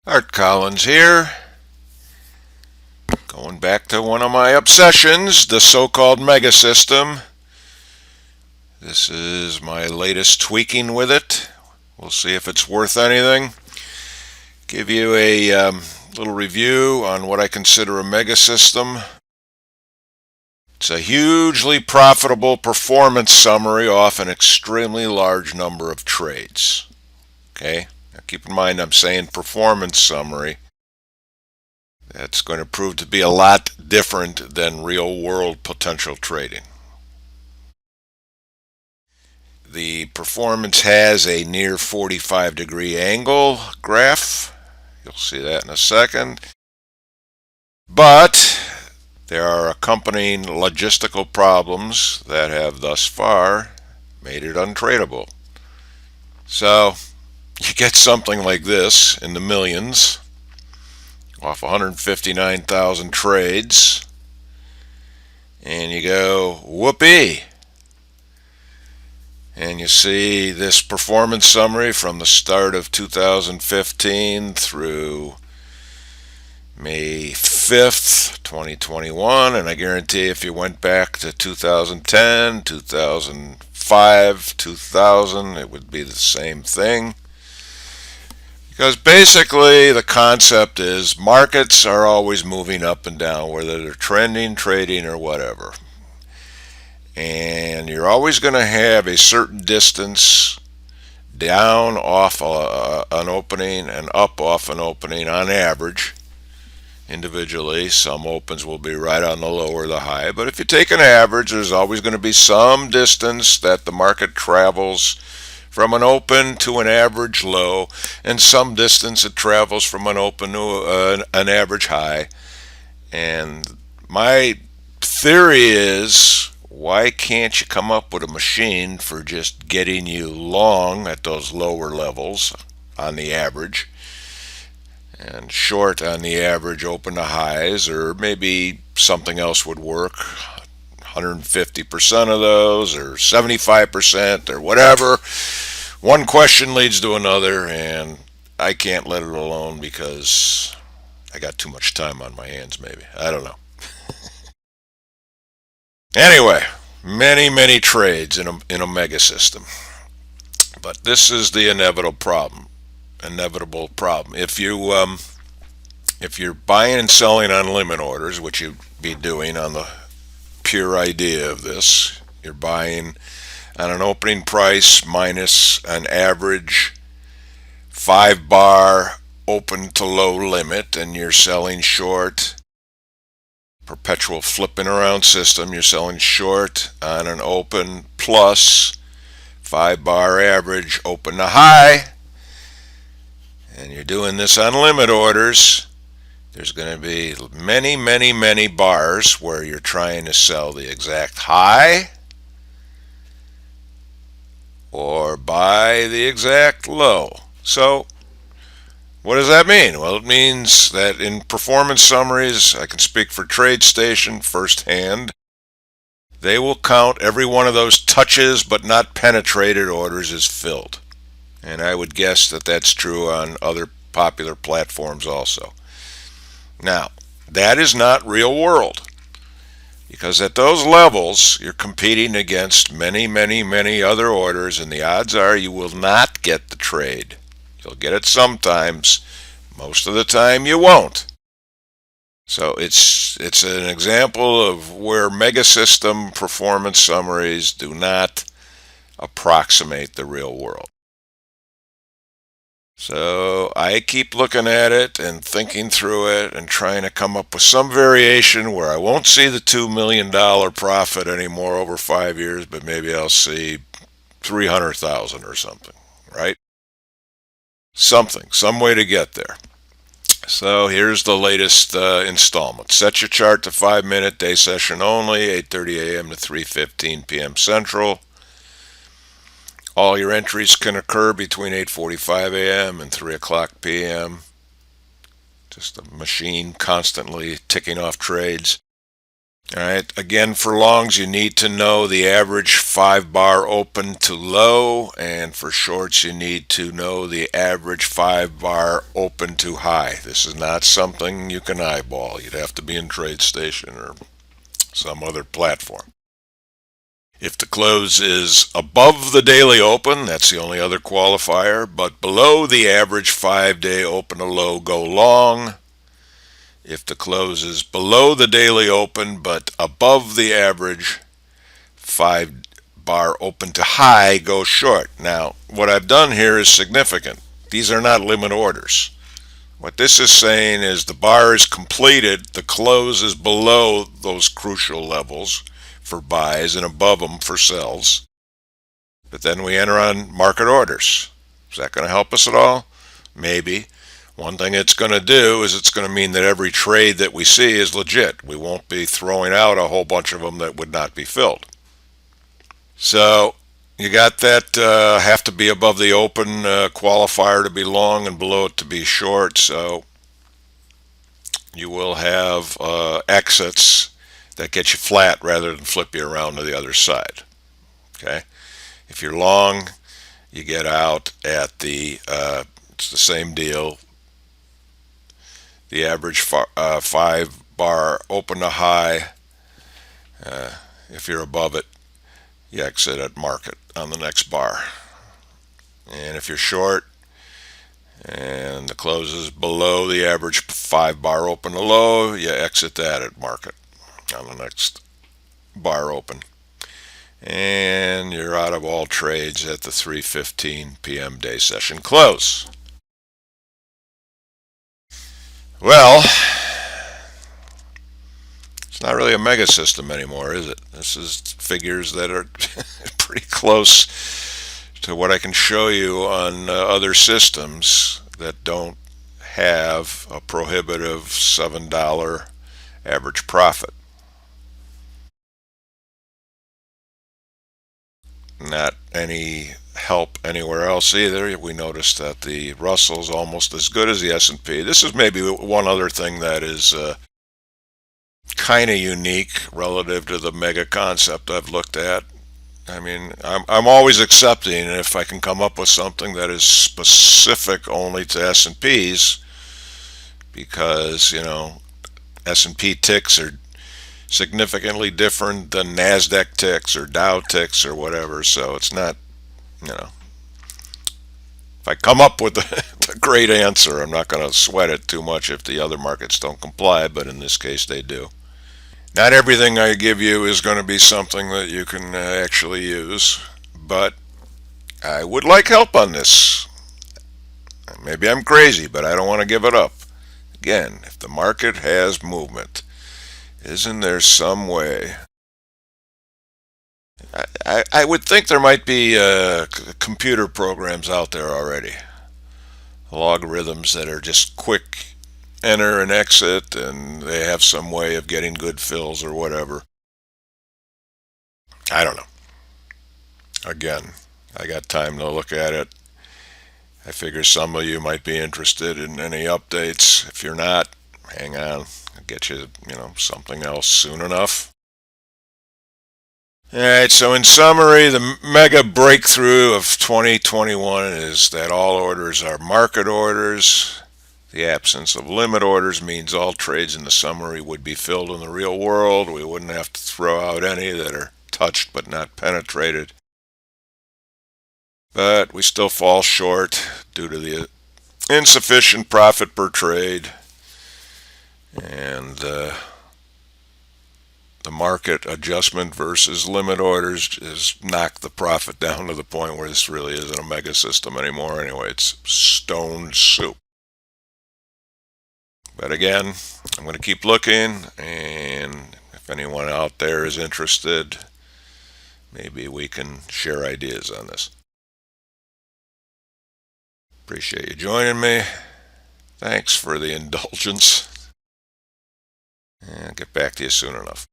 Art Collins here, going back to one of my obsessions, the so-called mega system. This is my latest tweaking with it. We'll see if it's worth anything. Give you a little review on what I consider a mega system. It's a hugely profitable performance summary off an extremely large number of trades. Okay? Now keep in mind I'm saying performance summary. That's going to prove to be a lot different than real world potential trading. The performance has a near 45-degree angle graph. You'll see that in a second. But there are accompanying logistical problems that have thus far made it untradeable. So you get something like this in the millions off 159,000 trades, and you go, whoopee. And you see this performance summary from the start of 2015 through May 5th, 2021. And I guarantee if you went back to 2010, 2005, 2000, it would be the same thing. Because basically the concept is markets are always moving up and down, whether they're trending, trading, or whatever. And you're always going to have a certain distance down off an opening and up off an opening on average. Individually, some opens will be right on the low or the high, but if you take an average, there's always going to be some distance that the market travels from an open to an average low, and some distance it travels from an open to an average high. And my theory is, why can't you come up with a machine for just getting you long at those lower levels on the average and short on the average open to highs, or maybe something else would work, 150% of those or 75% or whatever. One question leads to another, and I can't let it alone because I got too much time on my hands, maybe. I don't know. Anyway, many trades in a mega system. But this is the inevitable problem. If you're buying and selling on limit orders, which you'd be doing on the pure idea of this, you're buying on an opening price minus an average 5 bar open to low limit, and you're selling short, perpetual flipping around system, you're selling short on an open plus 5 bar average open to high, and you're doing this on limit orders. There's going to be many bars where you're trying to sell the exact high or buy the exact low. So what does that mean? Well, it means that in performance summaries, I can speak for TradeStation firsthand, they will count every one of those touches but not penetrated orders as filled. And I would guess that that's true on other popular platforms also. Now, that is not real world, because at those levels you're competing against many other orders, and the odds are you will not get the trade. You'll get it sometimes. Most of the time you won't. So it's an example of where mega system performance summaries do not approximate the real world. So I keep looking at it and thinking through it and trying to come up with some variation where I won't see the $2 million profit anymore over 5 years, but maybe I'll see 300,000 or something, right? Some way to get there. So here's the latest installment. Set your chart to 5-minute day session only, 8:30 a.m. to 3:15 p.m. Central. All your entries can occur between 8:45 a.m. and 3 o'clock p.m. Just a machine constantly ticking off trades. All right, again, for longs, you need to know the average 5 bar open to low, and for shorts, you need to know the average 5 bar open to high. This is not something you can eyeball. You'd have to be in TradeStation or some other platform. If the close is above the daily open, that's the only other qualifier, but below the average 5 day open to low, go long. If the close is below the daily open but above the average 5 bar open to high, go short. Now, what I've done here is significant. These are not limit orders. What this is saying is the bar is completed, the close is below those crucial levels for buys and above them for sells. But then we enter on market orders. Is that going to help us at all? Maybe. One thing it's going to do is it's going to mean that every trade that we see is legit. We won't be throwing out a whole bunch of them that would not be filled. So you got that have to be above the open qualifier to be long and below it to be short. So you will have exits that get you flat rather than flip you around to the other side. Okay. If you're long, you get out at it's the same deal. The average 5 bar open to high. If you're above it, you exit at market on the next bar. And if you're short and the close is below the average 5 bar open to low, you exit that at market on the next bar open. And you're out of all trades at the 3:15 p.m. day session close. Well, it's not really a mega system anymore, is it? This is figures that are pretty close to what I can show you on other systems that don't have a prohibitive $7 average profit. Not any help anywhere else either. We noticed that the Russell's almost as good as the S&P. This is maybe one other thing that is kind of unique relative to the mega concept I've looked at. I mean, I'm always accepting if I can come up with something that is specific only to S&Ps, because S&P ticks are significantly different than NASDAQ ticks or Dow ticks or whatever. So it's not, if I come up with a great answer, I'm not going to sweat it too much if the other markets don't comply, but in this case they do. Not everything I give you is going to be something that you can actually use, but I would like help on this. Maybe I'm crazy, but I don't want to give it up. Again, if the market has movement, isn't there some way? I would think there might be computer programs out there already, logarithms that are just quick enter and exit, and they have some way of getting good fills or whatever. I don't know. Again, I got time to look at it. I figure some of you might be interested in any updates. If you're not, hang on. I'll get you, something else soon enough. All right, so in summary, the mega breakthrough of 2021 is that all orders are market orders. The absence of limit orders means all trades in the summary would be filled in the real world. We wouldn't have to throw out any that are touched but not penetrated. But we still fall short due to the insufficient profit per trade, and the market adjustment versus limit orders just knocked the profit down to the point where this really isn't a mega system anymore. Anyway, it's stone soup. But again, I'm going to keep looking, and if anyone out there is interested, maybe we can share ideas on this. Appreciate you joining me. Thanks for the indulgence. And I'll get back to you soon enough.